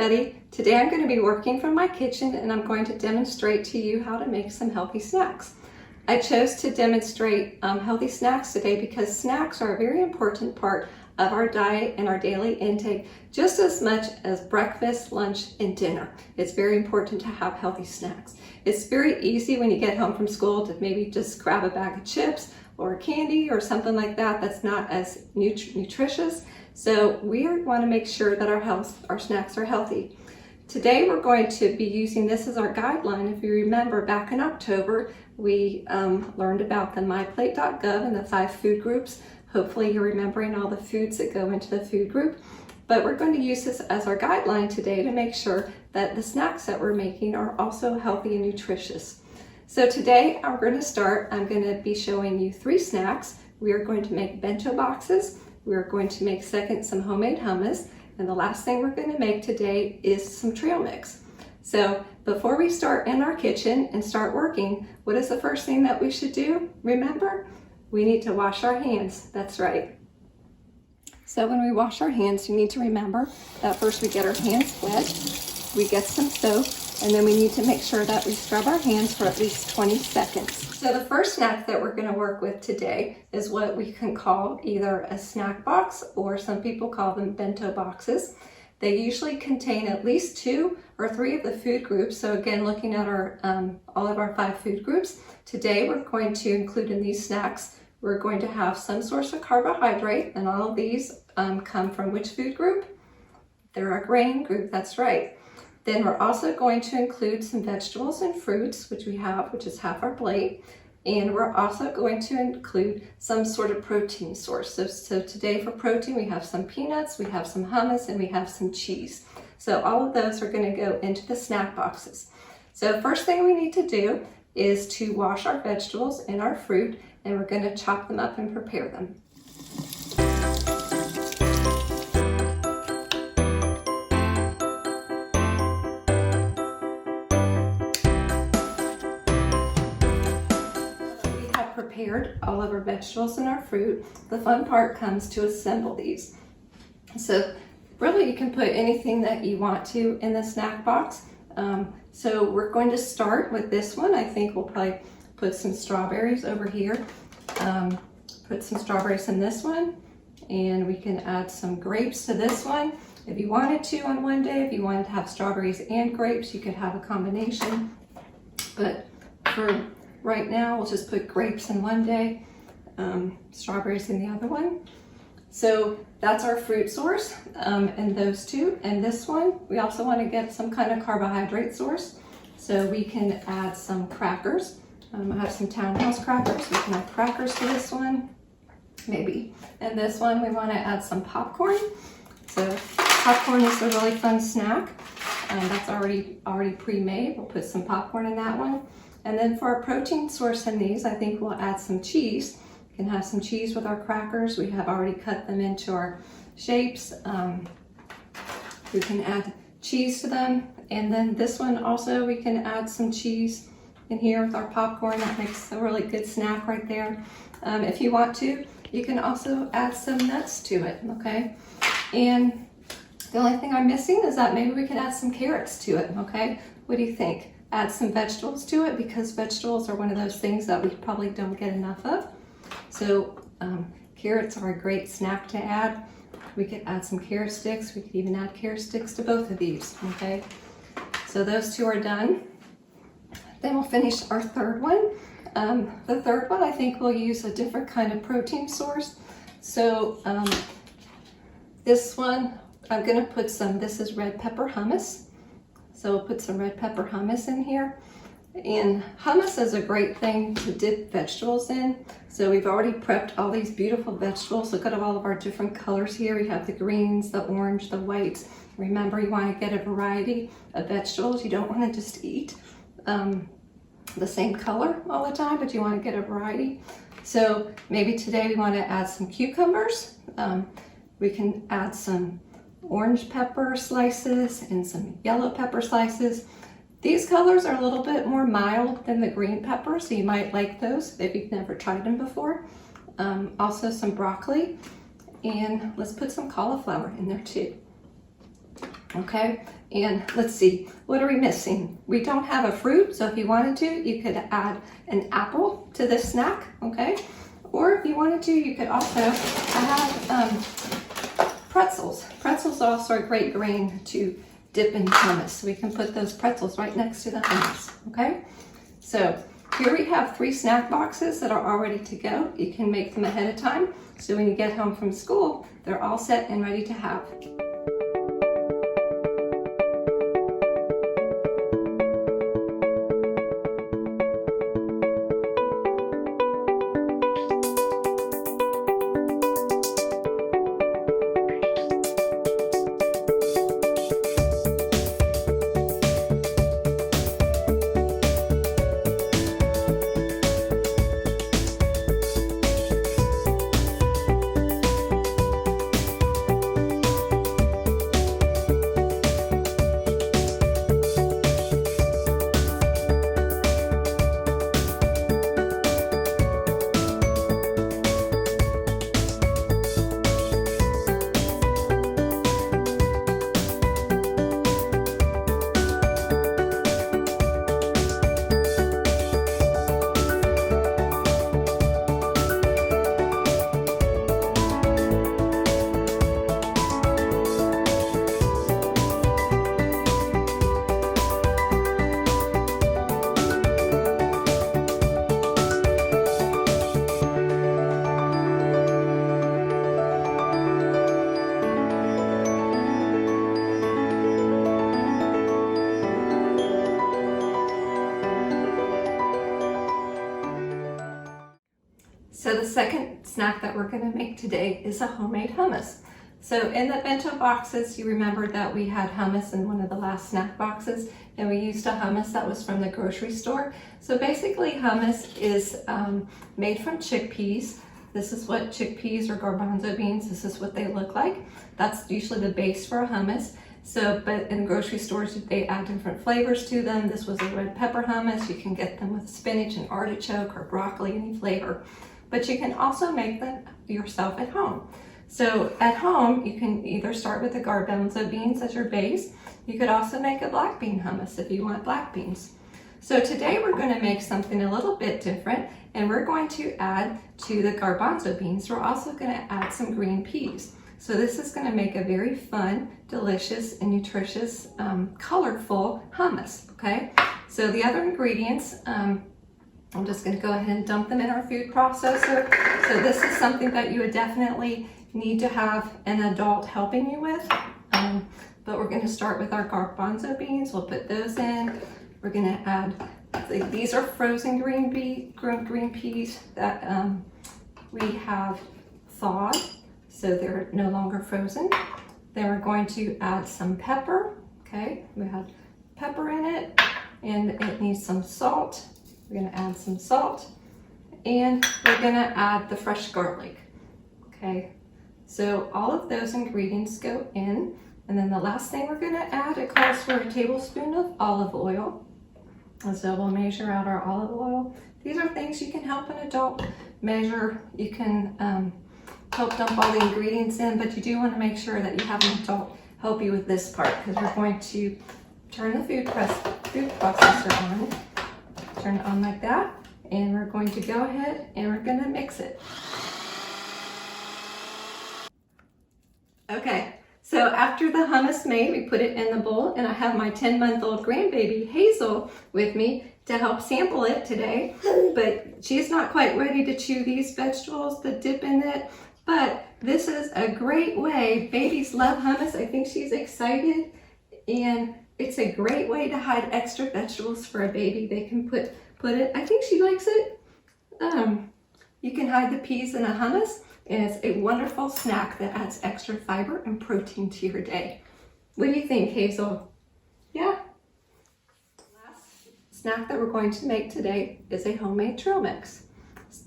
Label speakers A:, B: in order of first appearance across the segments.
A: everybody. Today I'm going to be working from my kitchen and I'm going to demonstrate to you how to make some healthy snacks. I chose to demonstrate healthy snacks today because snacks are a very important part of our diet and our daily intake, just as much as breakfast, lunch, and dinner. It's very important to have healthy snacks. It's very easy when you get home from school to maybe just grab a bag of chips or candy or something like that that's not as nutritious. So we want to make sure that our snacks are healthy. Today we're going to be using this as our guideline. If you remember, back in October, we learned about the myplate.gov and the 5 food groups. Hopefully you're remembering all the foods that go into the food group. But we're going to use this as our guideline today to make sure that the snacks that we're making are also healthy and nutritious. So today I'm going to be showing you 3 snacks. We are going to make bento boxes. We're going to make some homemade hummus. And the last thing we're going to make today is some trail mix. So before we start in our kitchen and start working, what is the first thing that we should do? Remember, we need to wash our hands. That's right. So when we wash our hands, you need to remember that first we get our hands wet, we get some soap, and then we need to make sure that we scrub our hands for at least 20 seconds. So the first snack that we're going to work with today is what we can call either a snack box, or some people call them bento boxes. They usually contain at least 2 or 3 of the food groups. So again, looking at our all of our 5 food groups, today we're going to include in these snacks, we're going to have some source of carbohydrate, and all of these come from which food group? They're a grain group, that's right. Then we're also going to include some vegetables and fruits, which we have, which is half our plate. And we're also going to include some sort of protein source. So today for protein, we have some peanuts, we have some hummus, and we have some cheese. So all of those are going to go into the snack boxes. So first thing we need to do is to wash our vegetables and our fruit, and we're going to chop them up and prepare them. Prepared all of our vegetables and our fruit, the fun part comes to assemble these. So really you can put anything that you want to in the snack box. So we're going to start with this one. I think we'll probably put some strawberries over here. Put some strawberries in this one, and we can add some grapes to this one. If you wanted to on one day, if you wanted to have strawberries and grapes, you could have a combination. But for right now, we'll just put grapes in one day, strawberries in the other one. So that's our fruit source, and those 2. And this one, we also want to get some kind of carbohydrate source. So we can add some crackers. I have some Townhouse crackers. We can add crackers to this one, maybe. And this one, we want to add some popcorn. So popcorn is a really fun snack. That's already pre-made. We'll put some popcorn in that one. And then for our protein source in these, I think we'll add some cheese. We can have some cheese with our crackers. We have already cut them into our shapes. We can add cheese to them. And then this one also, we can add some cheese in here with our popcorn. That makes a really good snack right there. If you want to, you can also add some nuts to it, okay? And the only thing I'm missing is that maybe we can add some carrots to it, okay? What do you think? Add some vegetables to it, because vegetables are one of those things that we probably don't get enough of. So carrots are a great snack to add. We could add some carrot sticks. We could even add carrot sticks to both of these, okay? So those 2 are done. Then we'll finish our third one. The third one, I think we'll use a different kind of protein source. So this one, I'm gonna put this is red pepper hummus. So we'll put some red pepper hummus in here. And hummus is a great thing to dip vegetables in. So we've already prepped all these beautiful vegetables. Look at all of our different colors here. We have the greens, the orange, the whites. Remember, you want to get a variety of vegetables. You don't want to just eat the same color all the time, but you want to get a variety. So maybe today we want to add some cucumbers. We can add some orange pepper slices and some yellow pepper slices. These colors are a little bit more mild than the green pepper, so you might like those if you've never tried them before. Also some broccoli, and let's put some cauliflower in there too. Okay, and let's see, what are we missing? We don't have a fruit, so if you wanted to, you could add an apple to this snack, okay? Or if you wanted to, you could also add pretzels. Pretzels are also a great grain to dip in hummus. So we can put those pretzels right next to the hummus, okay? So here we have 3 snack boxes that are all ready to go. You can make them ahead of time, so when you get home from school, they're all set and ready to have. So the second snack that we're going to make today is a homemade hummus. So in the bento boxes, you remember that we had hummus in one of the last snack boxes, and we used a hummus that was from the grocery store. So basically hummus is made from chickpeas. This is what chickpeas or garbanzo beans, this is what they look like. That's usually the base for a hummus. So, but in grocery stores, they add different flavors to them. This was a red pepper hummus. You can get them with spinach and artichoke or broccoli, any flavor. But you can also make them yourself at home. So at home, you can either start with the garbanzo beans as your base. You could also make a black bean hummus if you want black beans. So today we're going to make something a little bit different, and we're going to add to the garbanzo beans, we're also going to add some green peas. So this is going to make a very fun, delicious, and nutritious, colorful hummus, okay? So the other ingredients, I'm just going to go ahead and dump them in our food processor. So this is something that you would definitely need to have an adult helping you with. But we're going to start with our garbanzo beans. We'll put those in. We're going to add, these are frozen green peas that we have thawed, so they're no longer frozen. Then we're going to add some pepper. Okay, we have pepper in it, and it needs some salt. We're going to add some salt, and we're going to add the fresh garlic. Okay, so all of those ingredients go in, and then the last thing we're going to add, it calls for a tablespoon of olive oil. And so we'll measure out our olive oil. These are things you can help an adult measure. You can help dump all the ingredients in, but you do want to make sure that you have an adult help you with this part, because we're going to turn the food processor on. Turn it on like that, and we're going to go ahead and we're going to mix it. Okay, so after the hummus made, we put it in the bowl, and I have my 10-month-old grandbaby Hazel with me to help sample it today, but she's not quite ready to chew these vegetables, the dip in it, but this is a great way. Babies love hummus. I think she's excited, and it's a great way to hide extra vegetables for a baby. They can put it, I think she likes it. You can hide the peas in a hummus, and it's a wonderful snack that adds extra fiber and protein to your day. What do you think, Hazel? Yeah? The last snack that we're going to make today is a homemade trail mix.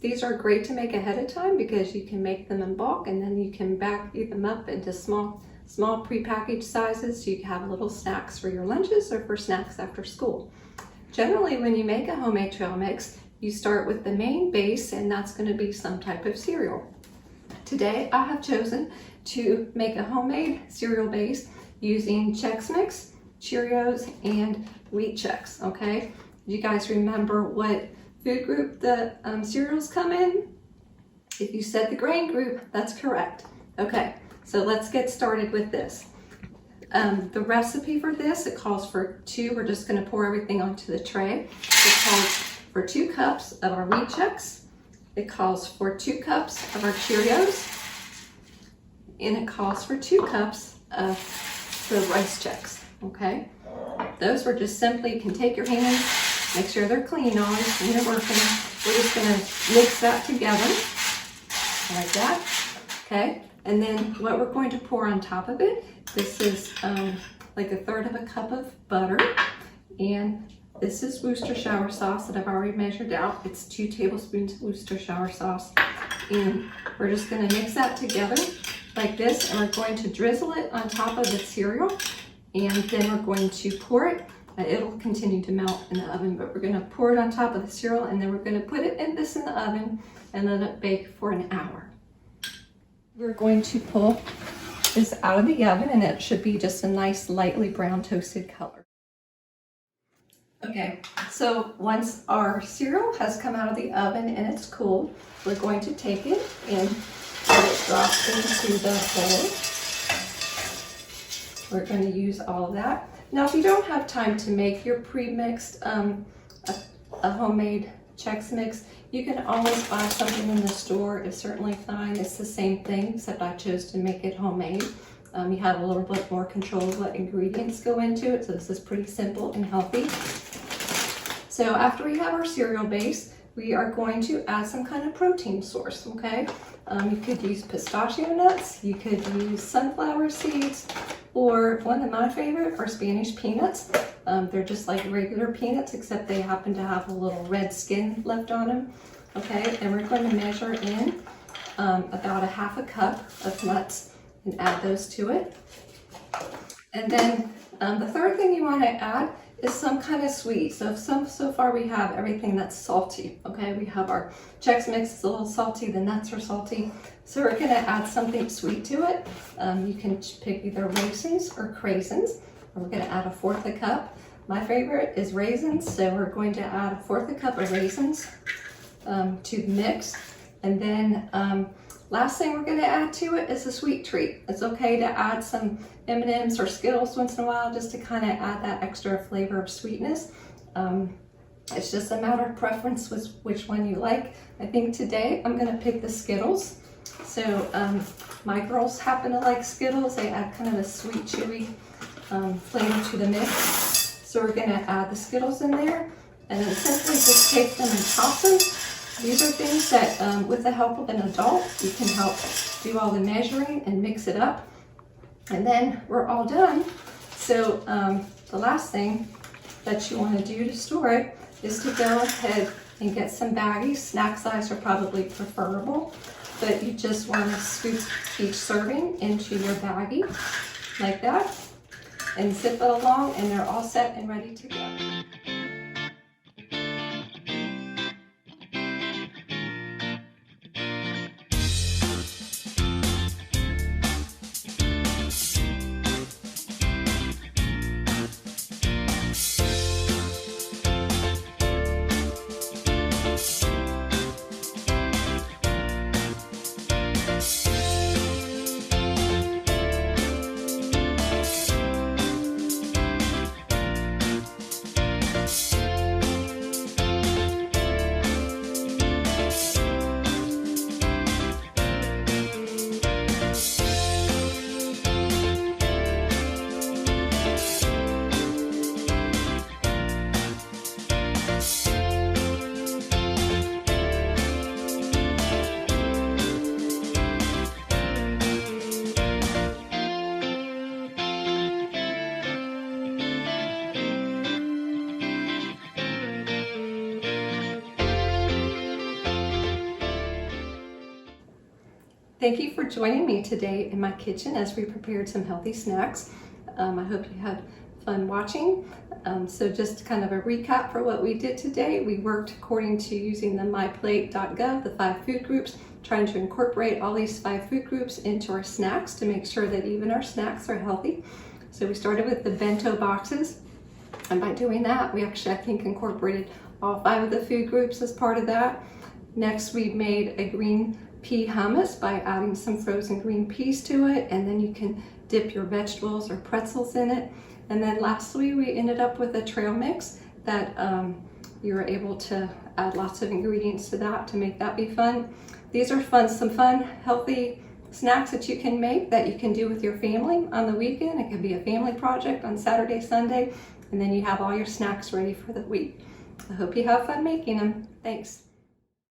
A: These are great to make ahead of time because you can make them in bulk, and then you can back them up into small prepackaged sizes. You can have little snacks for your lunches or for snacks after school. Generally, when you make a homemade trail mix, you start with the main base, and that's going to be some type of cereal. Today, I have chosen to make a homemade cereal base using Chex Mix, Cheerios, and Wheat Chex, okay? You guys remember what food group the cereals come in? If you said the grain group, that's correct. Okay, so let's get started with this. The recipe for this, it calls for we're just gonna pour everything onto the tray. It calls for 2 cups of our Wheat Chex. It calls for 2 cups of our Cheerios. And it calls for 2 cups of the Rice Chex, okay? Those we're just simply, you can take your hands, make sure they're clean always when you're working. We're just gonna mix that together, like that, okay? And then what we're going to pour on top of it, this is like 1/3 of a cup of butter, and this is Worcestershire sauce that I've already measured out. It's 2 tablespoons of Worcestershire sauce, and we're just gonna mix that together like this, and we're going to drizzle it on top of the cereal, and then we're going to pour it. It'll continue to melt in the oven, but we're gonna pour it on top of the cereal, and then we're gonna put it in the oven and let it bake for an hour. We're going to pull this out of the oven, and it should be just a nice lightly brown toasted color. Okay, so once our cereal has come out of the oven and it's cool, we're going to take it and let it drop into the bowl. We're going to use all of that. Now, if you don't have time to make your pre-mixed, a homemade Chex Mix, you can always buy something in the store. It's certainly fine. It's the same thing, except I chose to make it homemade. You have a little bit more control of what ingredients go into it, so this is pretty simple and healthy. So after we have our cereal base, we are going to add some kind of protein source, okay? You could use pistachio nuts, you could use sunflower seeds, or one of my favorite are Spanish peanuts. They're just like regular peanuts, except they happen to have a little red skin left on them, okay? And we're going to measure in about 1/2 cup of nuts and add those to it. And then the third thing you want to add is some kind of sweet. So far we have everything that's salty, okay? We have our Chex Mix, it's a little salty, the nuts are salty. So we're gonna add something sweet to it. You can pick either raisins or craisins. We're gonna add 1/4 cup. My favorite is raisins, so we're going to add 1/4 cup of raisins to the mix. And then last thing we're gonna add to it is a sweet treat. It's okay to add some M&Ms or Skittles once in a while, just to kind of add that extra flavor of sweetness. It's just a matter of preference with which one you like. I think today I'm gonna pick the Skittles. So my girls happen to like Skittles. They add kind of a sweet, chewy flavor to the mix. So we're gonna add the Skittles in there, and then simply just take them and toss them. These are things that, with the help of an adult, you can help do all the measuring and mix it up. And then we're all done. So the last thing that you want to do to store it is to go ahead and get some baggies. Snack size are probably preferable, but you just want to scoop each serving into your baggie like that and zip it along, and they're all set and ready to go. Thank you for joining me today in my kitchen as we prepared some healthy snacks. I hope you had fun watching. So just kind of a recap for what we did today. We worked according to using the myplate.gov, the 5 food groups, trying to incorporate all these 5 food groups into our snacks to make sure that even our snacks are healthy. So we started with the bento boxes, and by doing that, we actually, I think, incorporated all 5 of the food groups as part of that. Next, we made a green pea hummus by adding some frozen green peas to it, and then you can dip your vegetables or pretzels in it. And then lastly, we ended up with a trail mix that you were able to add lots of ingredients to that to make that be fun. These are some fun, healthy snacks that you can make that you can do with your family on the weekend. It could be a family project on Saturday, Sunday, and then you have all your snacks ready for the week. I hope you have fun making them. Thanks.